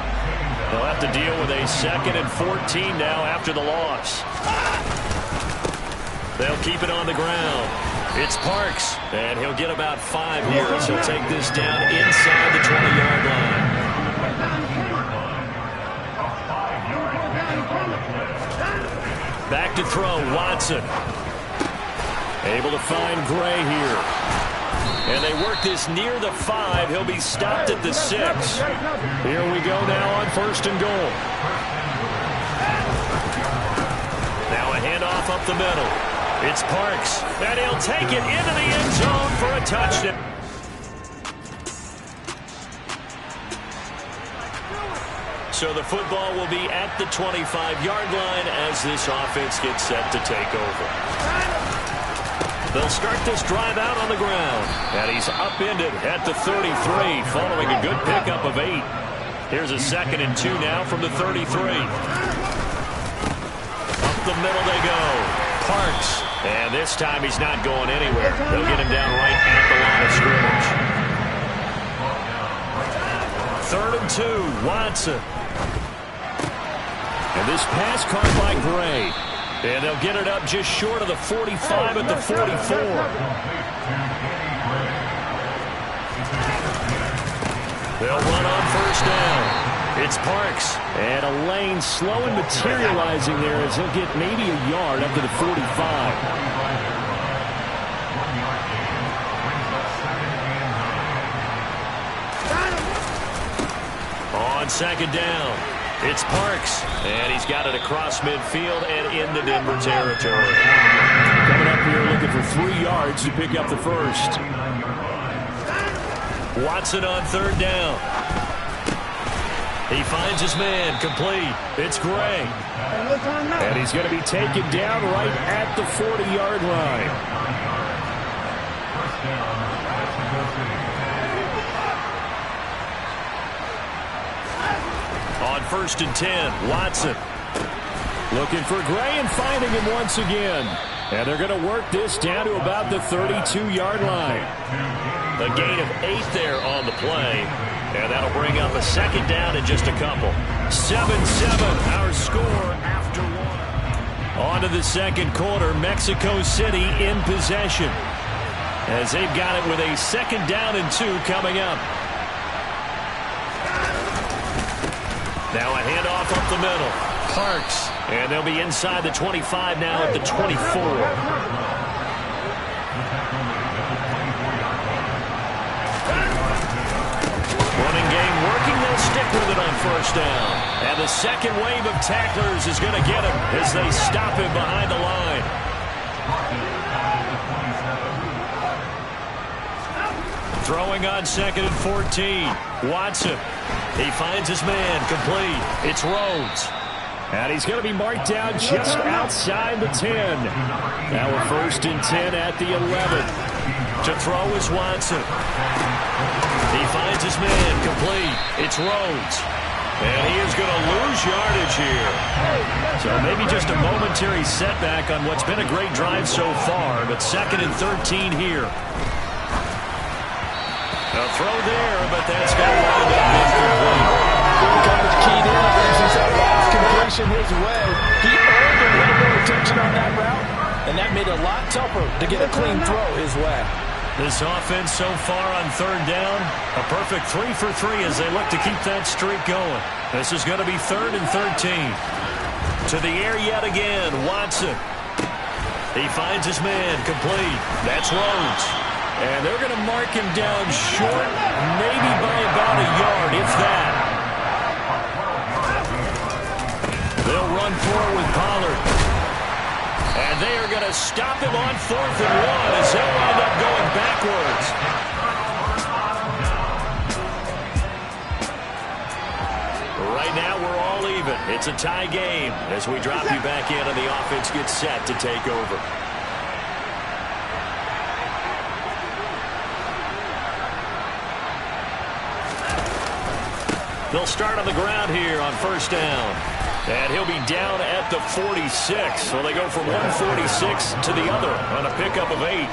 They'll have to deal with a 2nd and 14 now after the loss. They'll keep it on the ground. It's Parks, and he'll get about 5 here as he'll take this down inside the 20-yard line. Back to throw, Watson. Able to find Gray here. And they work this near the 5. He'll be stopped at the 6. Here we go now on first and goal. Now a handoff up the middle. It's Parks, and he'll take it into the end zone for a touchdown. So the football will be at the 25-yard line as this offense gets set to take over. They'll start this drive out on the ground, and he's upended at the 33 following a good pickup of 8. Here's a 2nd and 2 now from the 33. A the middle they go. Parks. And this time he's not going anywhere. They'll get him down right at the line of scrimmage. 3rd and 2, Watson. And this pass caught by Gray. And they'll get it up just short of the 45 at the 44. They'll run on 1st down. It's Parks. And a lane slow and materializing there as he'll get maybe a yard up to the 45. On 2nd down, it's Parks. And he's got it across midfield and into Denver territory. Coming up here looking for 3 yards to pick up the first. Watson on 3rd down. He finds his man, complete. It's Gray. And he's going to be taken down right at the 40-yard line. On 1st and 10, Watson. Looking for Gray and finding him once again. And they're going to work this down to about the 32-yard line. A gain of 8 there on the play. And that'll bring up a 2nd down in just a couple. 7-7, our score after 1. On to the 2nd quarter, Mexico City in possession. As they've got it with a 2nd down and 2 coming up. Now a handoff up the middle. Parks. And they'll be inside the 25 now at the 24. Stick with it on 1st down. And the 2nd wave of tacklers is going to get him as they stop him behind the line. Throwing on 2nd and 14. Watson. He finds his man, complete. It's Rhodes. And he's going to be marked down just outside the 10. Now a 1st and 10 at the 11. To throw is Watson. He finds his man, complete. It's Rhodes. And he is going to lose yardage here. So maybe just a momentary setback on what's been a great drive so far, but 2nd and 13 here. A throw there, but that's going to wind up incomplete. Coverage keyed in since that last completion his way. He earned a little more attention on that route, and that made it a lot tougher to get a clean throw his way. This offense so far on 3rd down, a perfect 3 for 3 as they look to keep that streak going. This is going to be 3rd and 13. To the air yet again, Watson. He finds his man, complete. That's Rhodes. And they're going to mark him down short, maybe by about a yard, if that. They'll run forward with Pollard. And they are going to stop him on 4th and 1 as they'll wind up going backwards. Right now we're all even. It's a tie game as we drop you back in and the offense gets set to take over. They'll start on the ground here on 1st down. And he'll be down at the 46. So they go from 146 to the other on a pickup of 8.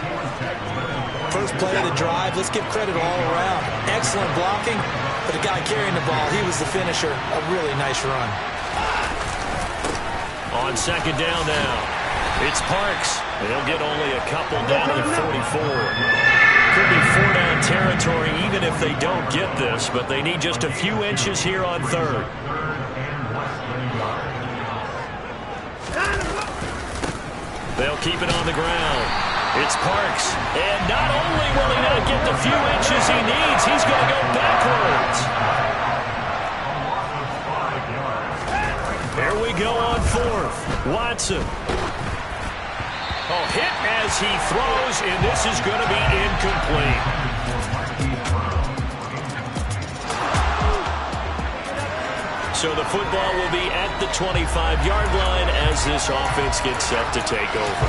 First play of the drive, let's give credit all around. Excellent blocking, but the guy carrying the ball, he was the finisher. A really nice run. On 2nd down now, it's Parks. They'll get only a couple down to the 44. Could be 4-down territory even if they don't get this, but they need just a few inches here on 3rd. They'll keep it on the ground. It's Parks. And not only will he not get the few inches he needs, he's going to go backwards. Here we go on 4th. Watson. Oh, hit as he throws, and this is going to be incomplete. So the football will be at the 25-yard line as this offense gets set to take over.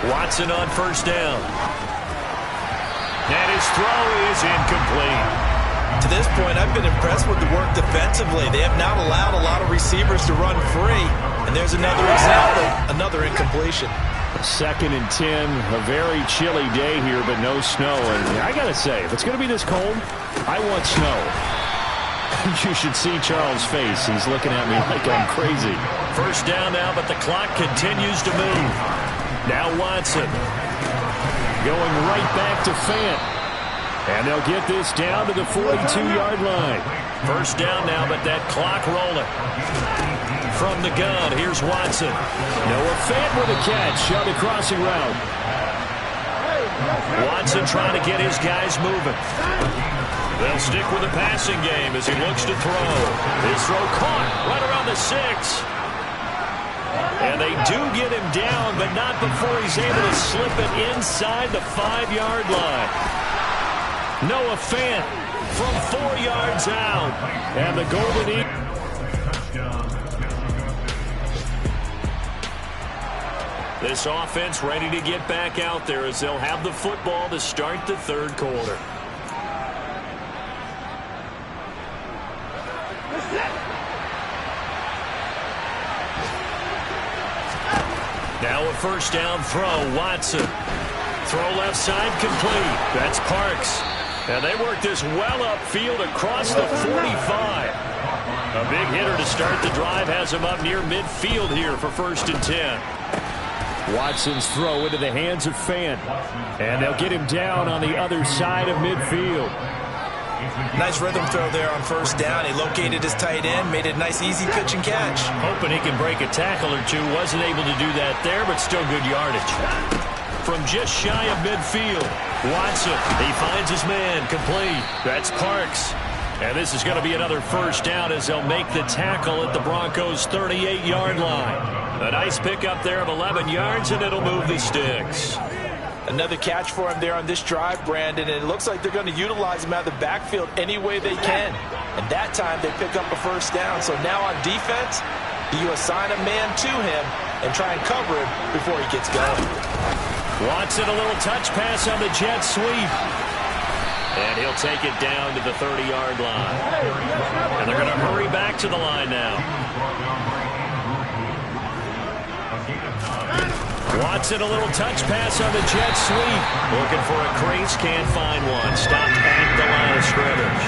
Watson on 1st down. His throw is incomplete. To this point, I've been impressed with the work defensively. They have not allowed a lot of receivers to run free. And there's another example, another incompletion. 2nd and 10, a very chilly day here, but no snow. And I got to say, if it's going to be this cold, I want snow. You should see Charles' face. He's looking at me like I'm crazy. First down now, but the clock continues to move. Now Watson going right back to Fant. And they'll get this down to the 42-yard line. First down now, but that clock rolling. From the gun, here's Watson. Noah Fant with a catch on the crossing route. Watson trying to get his guys moving. They'll stick with the passing game as he looks to throw. His throw caught right around the 6. And they do get him down, but not before he's able to slip it inside the 5-yard line. Noah Fant from 4 yards out. And the Golden Eagles. This offense ready to get back out there as they'll have the football to start the 3rd quarter. Now a first down throw, Watson. Throw left side complete. That's Parks. And they work this well upfield across the 45. A big hitter to start the drive has him up near midfield here for 1st and 10. Watson's throw into the hands of Fant. And they'll get him down on the other side of midfield. Nice rhythm throw there on first down. He located his tight end, made it a nice easy pitch and catch. Hoping he can break a tackle or two. Wasn't able to do that there, but still good yardage. From just shy of midfield, Watson, he finds his man, complete. That's Parks. And this is going to be another first down as they'll make the tackle at the Broncos' 38-yard line. A nice pickup there of 11 yards, and it'll move the sticks. Another catch for him there on this drive, Brandon, and it looks like they're going to utilize him out of the backfield any way they can. And that time they pick up a first down. So now on defense, you assign a man to him and try and cover him before he gets going. Watson, a little touch pass on the jet sweep. And he'll take it down to the 30-yard line. And they're going to hurry back to the line now. Watson, a little touch pass on the jet sweep. Looking for a crease, can't find one. Stopped at the line of scrimmage.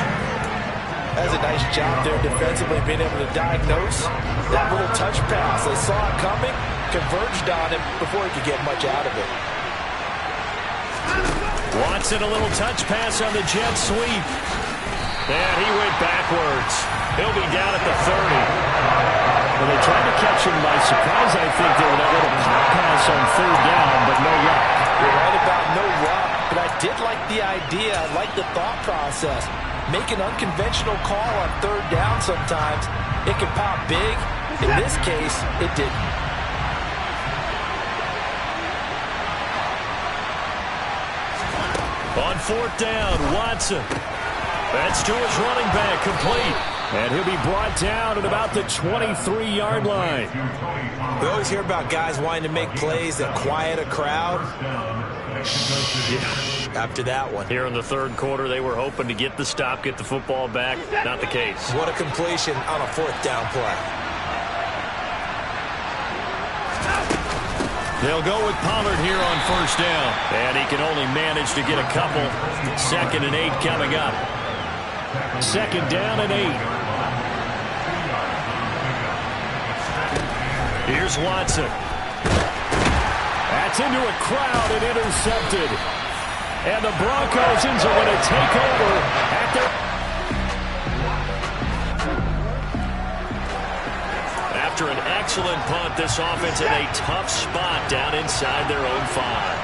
That's a nice job there defensively, being able to diagnose that little touch pass. They saw it coming, converged on him before he could get much out of it. Watson, a little touch pass on the jet sweep. And he went backwards. He'll be down at the 30. Well, they tried to catch him by surprise, I think, there with that little pop pass on 3rd down, but no luck. You're right about no luck, but I did like the idea. I like the thought process. Make an unconventional call on 3rd down sometimes. It can pop big. In this case, it didn't. On 4th down, Watson. That's to his running back, complete. And he'll be brought down at about the 23-yard line. We always hear about guys wanting to make plays that quiet a crowd. After that one. Here in the 3rd quarter, they were hoping to get the stop, get the football back. Not the case. What a completion on a 4th down play. They'll go with Pollard here on 1st down. And he can only manage to get a couple. 2nd and 8 coming up. 2nd down and 8. Here's Watson. That's into a crowd and intercepted. And the Broncos are going to take over at their... After an excellent punt, this offense in a tough spot down inside their own 5.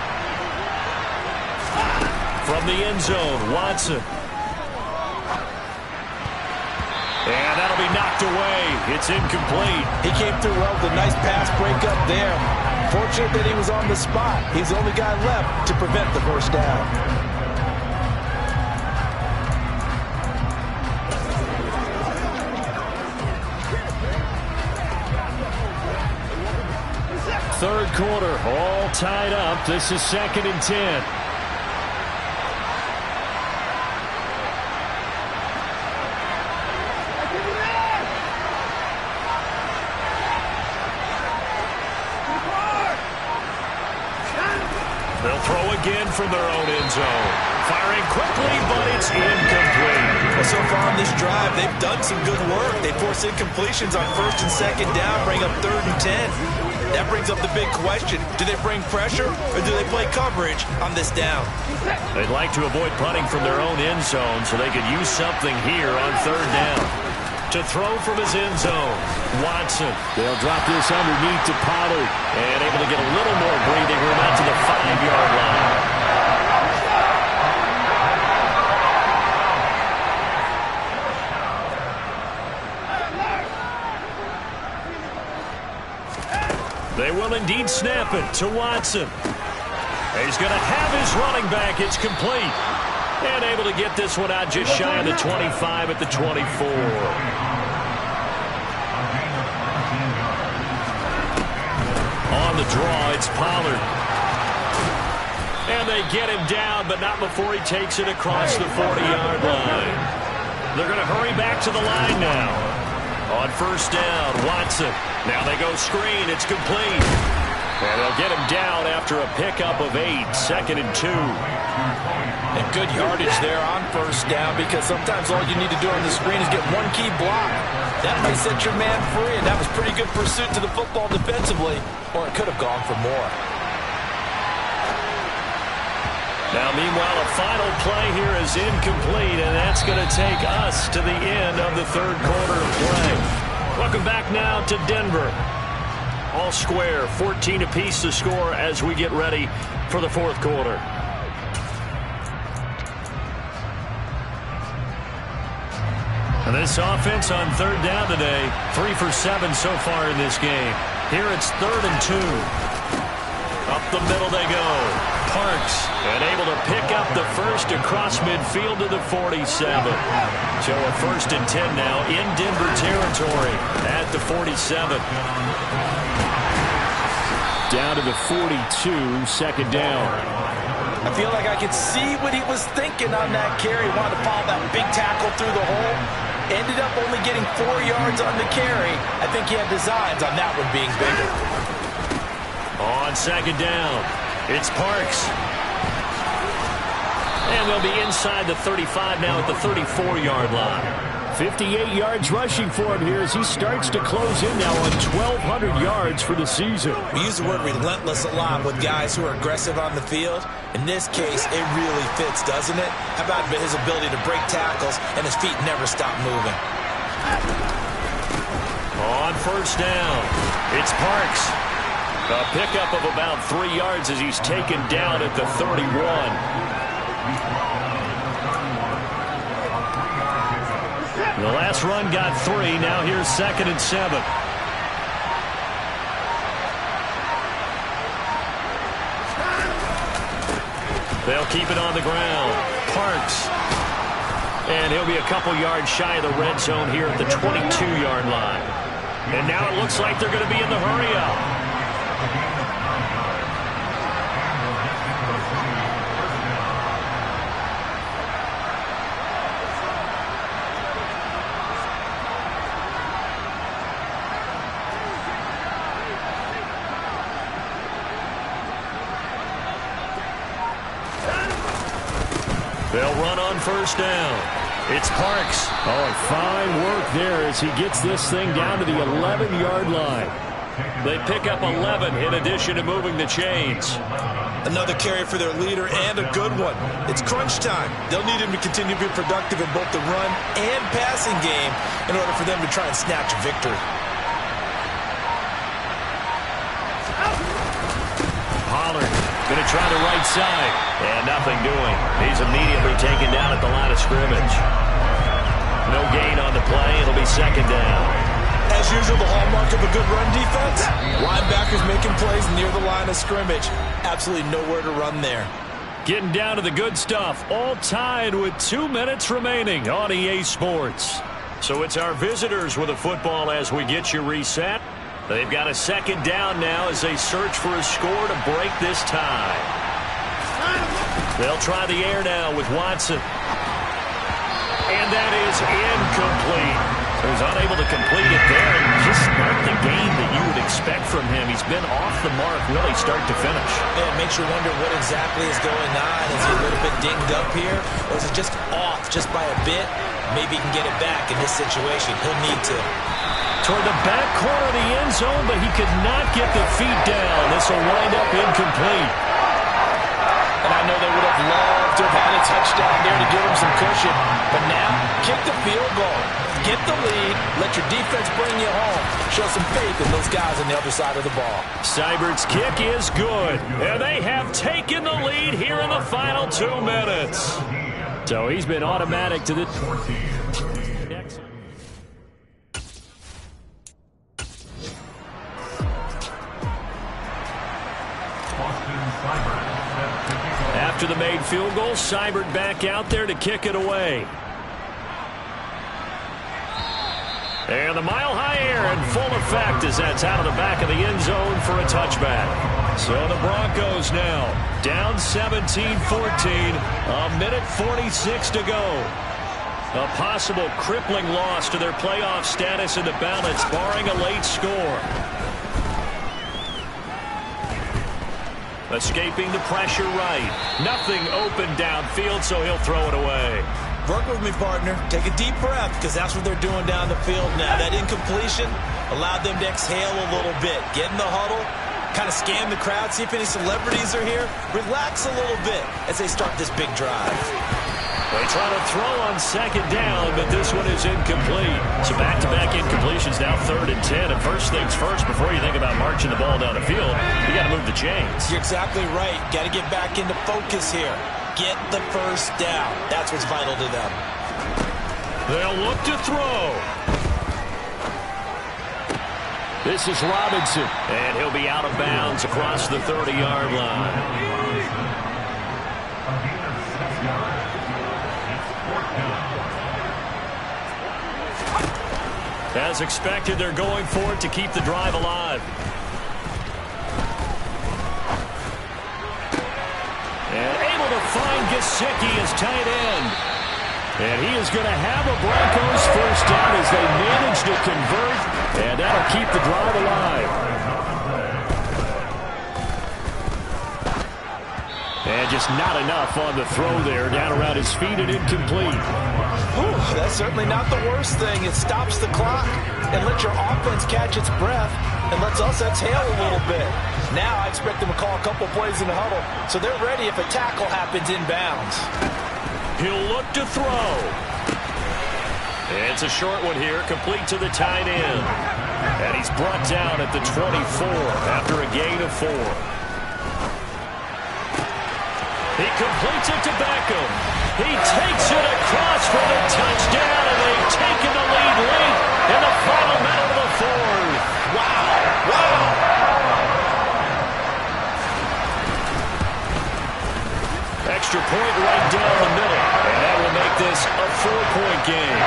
From the end zone, Watson. And that'll be knocked away. It's incomplete. He came through well with a nice pass breakup there. Fortunate that he was on the spot. He's the only guy left to prevent the first down. Third quarter, all tied up. This is 2nd and 10. again from their own end zone. Firing quickly, but it's incomplete. Well, so far on this drive, they've done some good work. They force incompletions on 1st and 2nd down, bring up 3rd and 10. That brings up the big question. Do they bring pressure or do they play coverage on this down? They'd like to avoid punting from their own end zone so they could use something here on 3rd down. To throw from his end zone, Watson. They'll drop this underneath to Pollard. And able to get a little more breathing room out to the 5-yard line. They will indeed snap it to Watson. He's going to have his running back. It's complete. And able to get this one out just shy of the 25 at the 24. On the draw, it's Pollard. And they get him down, but not before he takes it across the 40-yard line. They're going to hurry back to the line now. On 1st down, Watson. Now they go screen. It's complete. And they'll get him down after a pickup of 8, 2nd and 2. And good yardage there on 1st down, because sometimes all you need to do on the screen is get one key block. That might set your man free, and that was pretty good pursuit to the football defensively, or it could have gone for more. Now, meanwhile, a final play here is incomplete, and that's going to take us to the end of the 3rd quarter of play. Welcome back now to Denver. All square, 14 apiece to score as we get ready for the 4th quarter. And this offense on 3rd down today, 3 for 7 so far in this game. Here it's 3rd and 2. Up the middle they go. Parks, and able to pick up the first across midfield to the 47. So a 1st and 10 now in Denver territory at the 47. Down to the 42, 2nd down. I feel like I could see what he was thinking on that carry. He wanted to follow that big tackle through the hole. Ended up only getting 4 yards on the carry. I think he had designs on that one being bigger. On 2nd down, it's Parks. And they'll be inside the 35 now at the 34-yard line. 58 yards rushing for him here as he starts to close in now on 1,200 yards for the season. We use the word relentless a lot with guys who are aggressive on the field. In this case, it really fits, doesn't it? How about his ability to break tackles and his feet never stop moving? On 1st down, it's Parks. A pickup of about 3 yards as he's taken down at the 31. The last run got 3. Now here's 2nd and 7. They'll keep it on the ground. Parks. And he'll be a couple yards shy of the red zone here at the 22-yard line. And now it looks like they're going to be in the hurry-up. They'll run on 1st down. It's Parks. Oh, fine work there as he gets this thing down to the 11-yard line. They pick up 11 in addition to moving the chains. Another carry for their leader and a good one. It's crunch time. They'll need him to continue to be productive in both the run and passing game in order for them to try and snatch a victory. Pollard going to try the right side. And nothing doing. He's immediately taken down at the line of scrimmage. No gain on the play. It'll be 2nd down. As usual, the hallmark of a good run defense, linebackers making plays near the line of scrimmage. Absolutely nowhere to run there. Getting down to the good stuff. All tied with 2 minutes remaining on EA Sports. So it's our visitors with a football as we get you reset. They've got a 2nd down now as they search for a score to break this tie. They'll try the air now with Watson. And that is incomplete. He was unable to complete it there, and just not the game that you would expect from him. He's been off the mark really start to finish. Yeah, it makes you wonder what exactly is going on. Is he a little bit dinged up here, or is it just off just by a bit? Maybe he can get it back in this situation. He'll need to. Toward the back corner of the end zone, but he could not get the feet down. This will wind up incomplete. And I know they would have loved to have had a touchdown there to give him some cushion. But now, kick the field goal. Get the lead. Let your defense bring you home. Show some faith in those guys on the other side of the ball. Seibert's kick is good. And they have taken the lead here in the final 2 minutes. So he's been automatic to the... After the made field goal, Seibert back out there to kick it away. And the mile-high air in full effect as that's out of the back of the end zone for a touchback. So the Broncos now down 17-14, a minute 46 to go. A possible crippling loss to their playoff status in the balance, barring a late score. Escaping the pressure right. Nothing open downfield, so he'll throw it away. Work with me, partner. Take a deep breath, because that's what they're doing down the field now. That incompletion allowed them to exhale a little bit. Get in the huddle, kind of scan the crowd, see if any celebrities are here. Relax a little bit as they start this big drive. They try to throw on second down, but this one is incomplete. So back-to-back incompletions now 3rd and 10. And first things first, before you think about marching the ball down the field, you got to move the chains. You're exactly right. Got to get back into focus here. Get the first down. That's what's vital to them. They'll look to throw. This is Robinson, and he'll be out of bounds across the 30-yard line. As expected, they're going for it to keep the drive alive. And able to find Gesicki as tight end. And he is going to have a Broncos first down as they manage to convert. And that'll keep the drive alive. And just not enough on the throw there. Down around his feet and incomplete. Whew, that's certainly not the worst thing. It stops the clock and lets your offense catch its breath and lets us exhale a little bit. Now I expect them to call a couple plays in the huddle, so they're ready if a tackle happens inbounds. He'll look to throw. It's a short one here, complete to the tight end. And he's brought down at the 24 after a gain of 4. He completes it to Beckham. He takes it across for the touchdown, and they've taken the lead late in the final minute of the 4th. Wow! Wow! Extra point right down the middle, and that will make this a 4-point game.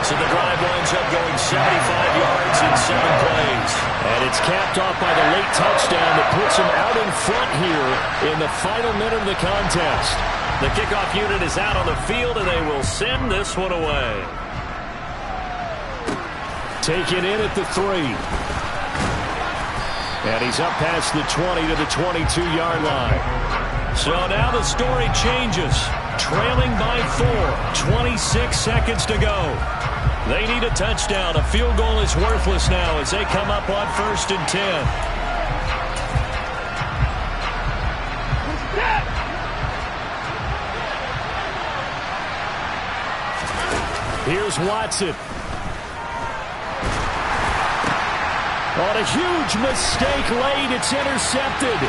So the drive winds up going 75 yards in 7 plays. And it's capped off by the late touchdown that puts them out in front here in the final minute of the contest. The kickoff unit is out on the field, and they will send this one away. Taken in at the 3. And he's up past the 20 to the 22-yard line. So now the story changes. Trailing by 4, 26 seconds to go. They need a touchdown. A field goal is worthless now as they come up on 1st and 10. Here's Watson. On a huge mistake late, it's intercepted.